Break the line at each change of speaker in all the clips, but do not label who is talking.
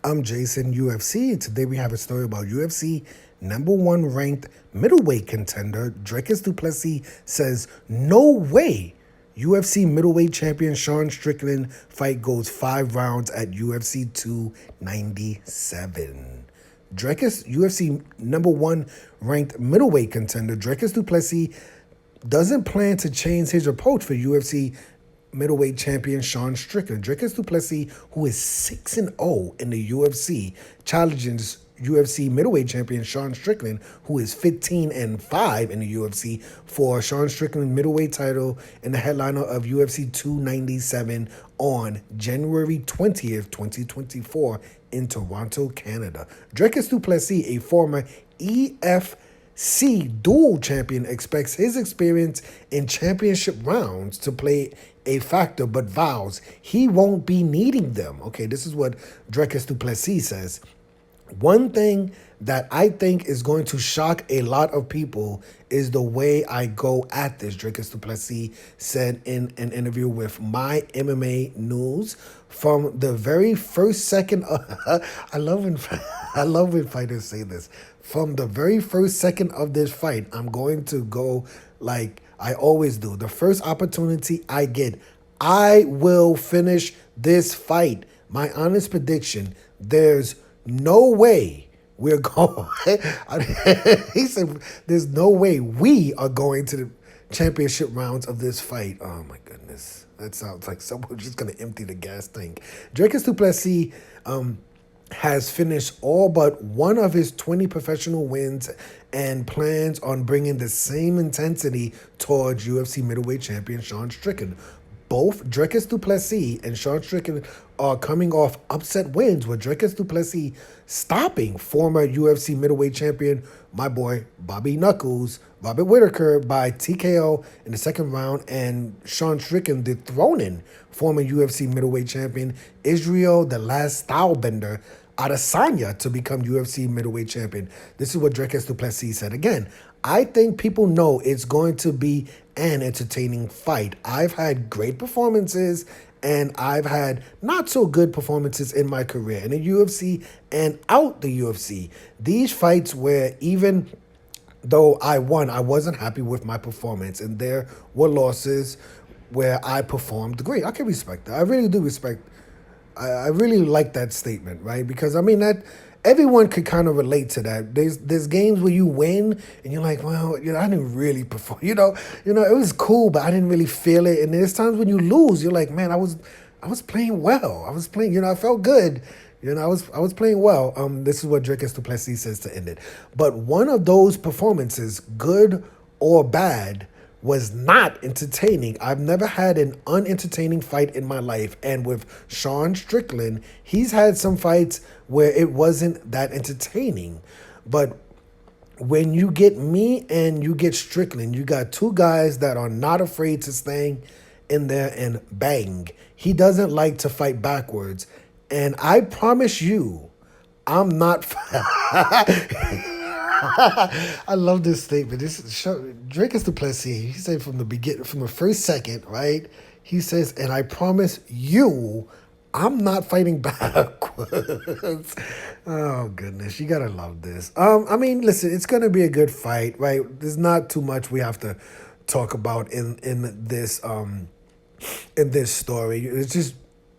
I'm Jason UFC. Today we have a story about UFC number one ranked middleweight contender Dricus Du Plessis says no way UFC middleweight champion Sean Strickland fight goes 5 rounds at UFC 297. UFC number one ranked middleweight contender Dricus Du Plessis doesn't plan to change his approach for UFC middleweight champion Sean Strickland. Dricus Du Plessis, who is 6-0 in the UFC, challenges UFC middleweight champion Sean Strickland, who is 15-5 in the UFC, for Sean Strickland middleweight title in the headliner of UFC 297 on January 20th, 2024 in Toronto, Canada. Dricus Du Plessis, a former UFC dual champion, expects his experience in championship rounds to play a factor, but vows he won't be needing them. Okay, this is what Dricus Du Plessis says. One thing that I think is going to shock a lot of people is the way I go at this, Dricus Du Plessis said in an interview with My MMA News. From the very first second, I love when fighters say this. From the very first second of this fight, I'm going to go like I always do. The first opportunity I get, I will finish this fight. My honest prediction, there's no way we're going. He said, there's no way we are going to the championship rounds of this fight. Oh, my goodness. That sounds like someone's just going to empty the gas tank. Dricus Du Plessis has finished all but one of his 20 professional wins and plans on bringing the same intensity towards UFC middleweight champion Sean Strickland. Both Dricus Du Plessis and Sean Strickland are coming off upset wins, with Dricus Du Plessis stopping former UFC middleweight champion, my boy Bobby Knuckles, Robert Whittaker, by TKO in the second round, and Sean Strickland dethroning former UFC middleweight champion Israel the Last Stylebender Adesanya to become UFC middleweight champion. This is what Dricus Du Plessis said. Again, I think people know it's going to be an entertaining fight. I've had great performances and I've had not so good performances in my career in the UFC and out the UFC. These fights where even though I won, I wasn't happy with my performance, and there were losses where I performed great. I can respect that. I really do respect. I really like that statement, right? Because I mean that everyone could kind of relate to that. There's games where you win and you're like, well, I didn't really perform. It was cool, but I didn't really feel it. And there's times when you lose, you're like, man, I was playing well. I was playing, I felt good. I was playing well. This is what Dricus Du Plessis says to end it. But one of those performances, good or bad, was not entertaining. I've never had an unentertaining fight in my life. And with Sean Strickland, he's had some fights where it wasn't that entertaining. But when you get me and you get Strickland, you got two guys that are not afraid to stay in there and bang. He doesn't like to fight backwards. And I promise you, I'm not... I love this statement. Dricus Du Plessis, he said from the first second, right? He says, and I promise you, I'm not fighting backwards. Oh, goodness. You got to love this. I mean, listen, it's going to be a good fight, right? There's not too much we have to talk about in this story. It's just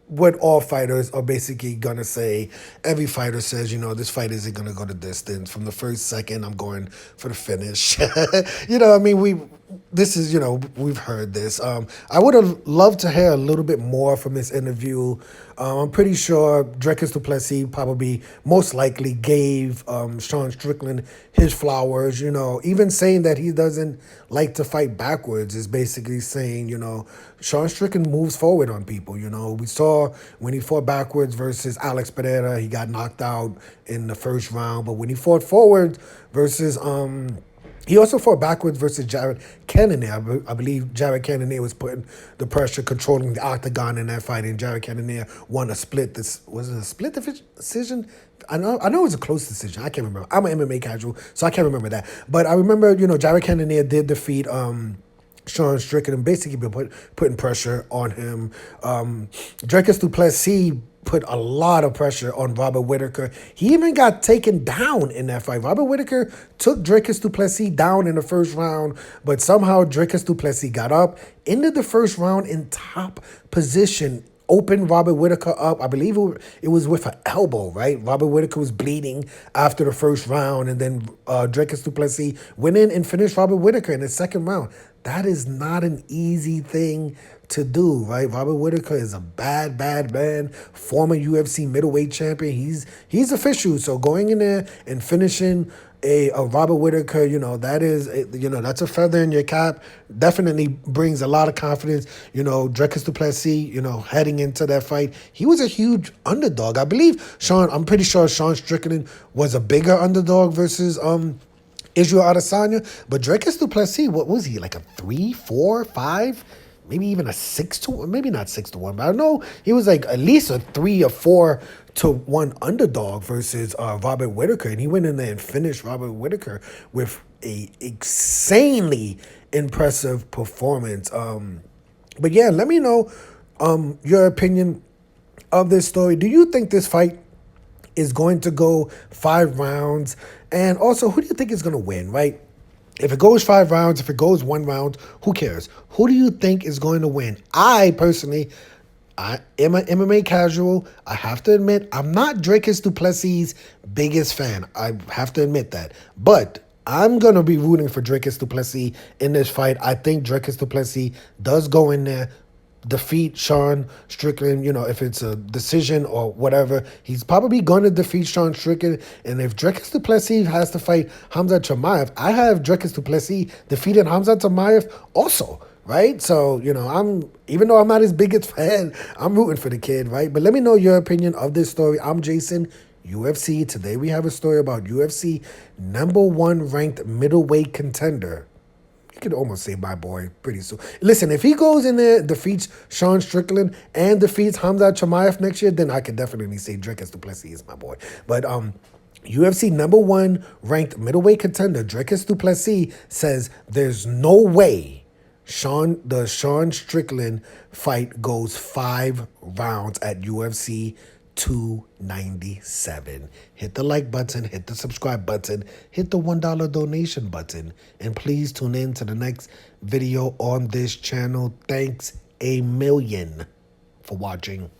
what all fighters are basically going to say. Every fighter says, this fight isn't going to go the distance. From the first second, I'm going for the finish. We've heard this. I would have loved to hear a little bit more from this interview. I'm pretty sure Dricus Du Plessis probably most likely gave Sean Strickland his flowers. Even saying that he doesn't like to fight backwards is basically saying, Sean Strickland moves forward on people. We saw when he fought backwards versus Alex Pereira, he got knocked out in the first round. But when he fought forward versus he also fought backwards versus Jared Cannonier. I believe Jared Cannonier was putting the pressure, controlling the octagon in that fight, and Jared Cannonier won a split. Was it a split decision? I know it was a close decision. I can't remember. I'm an MMA casual, so I can't remember that. But I remember, Jared Cannonier did defeat Sean Strickland basically been putting pressure on him. Dricus Du Plessis put a lot of pressure on Robert Whittaker. He even got taken down in that fight. Robert Whittaker took Dricus Du Plessis down in the first round, but somehow Dricus Du Plessis got up, ended the first round in top position, opened Robert Whittaker up. I believe it was with an elbow, right? Robert Whittaker was bleeding after the first round, and then Dricus Du Plessis went in and finished Robert Whittaker in the second round. That is not an easy thing to do, right? Robert Whittaker is a bad man, former UFC middleweight champion. He's official, so going in there and finishing a Robert Whittaker, that is, that's a feather in your cap. Definitely brings a lot of confidence. Dricus Du Plessis, heading into that fight, he was a huge underdog. I believe I'm pretty sure Sean Strickland was a bigger underdog versus Israel Adesanya, but Dricus Du Plessis, what was he, like a 3, 4, 5? Maybe even a 6-1, maybe not 6-1, but I know he was like at least a 3 or 4-1 underdog versus Robert Whittaker, and he went in there and finished Robert Whittaker with a insanely impressive performance. But yeah, let me know your opinion of this story. Do you think this fight is going to go 5 rounds? And also, who do you think is going to win, right? If it goes 5 rounds, if it goes 1 round, who cares? Who do you think is going to win? I personally, I am an MMA casual. I have to admit, I'm not Dricus Du Plessis' biggest fan. I have to admit that. But I'm going to be rooting for Dricus Du Plessis in this fight. I think Dricus Du Plessis does go in there, defeat Sean Strickland, if it's a decision or whatever. He's probably going to defeat Sean Strickland. And if Dricus Du Plessis has to fight Khamzat Chimaev, I have Dricus Du Plessis defeating Khamzat Chimaev also, right? So, even though I'm not his biggest fan, I'm rooting for the kid, right? But let me know your opinion of this story. I'm Jason, UFC. Today we have a story about UFC #1 ranked middleweight contender. You could almost say my boy pretty soon. Listen, if he goes in there, defeats Sean Strickland, and defeats Khamzat Chimaev next year, then I could definitely say Dricus Du Plessis is my boy. But UFC #1 ranked middleweight contender Dricus Du Plessis says there's no way the Sean Strickland fight goes 5 rounds at UFC 297. Hit the like button, hit the subscribe button, hit the $1 donation button, and please tune in to the next video on this channel. Thanks a million for watching.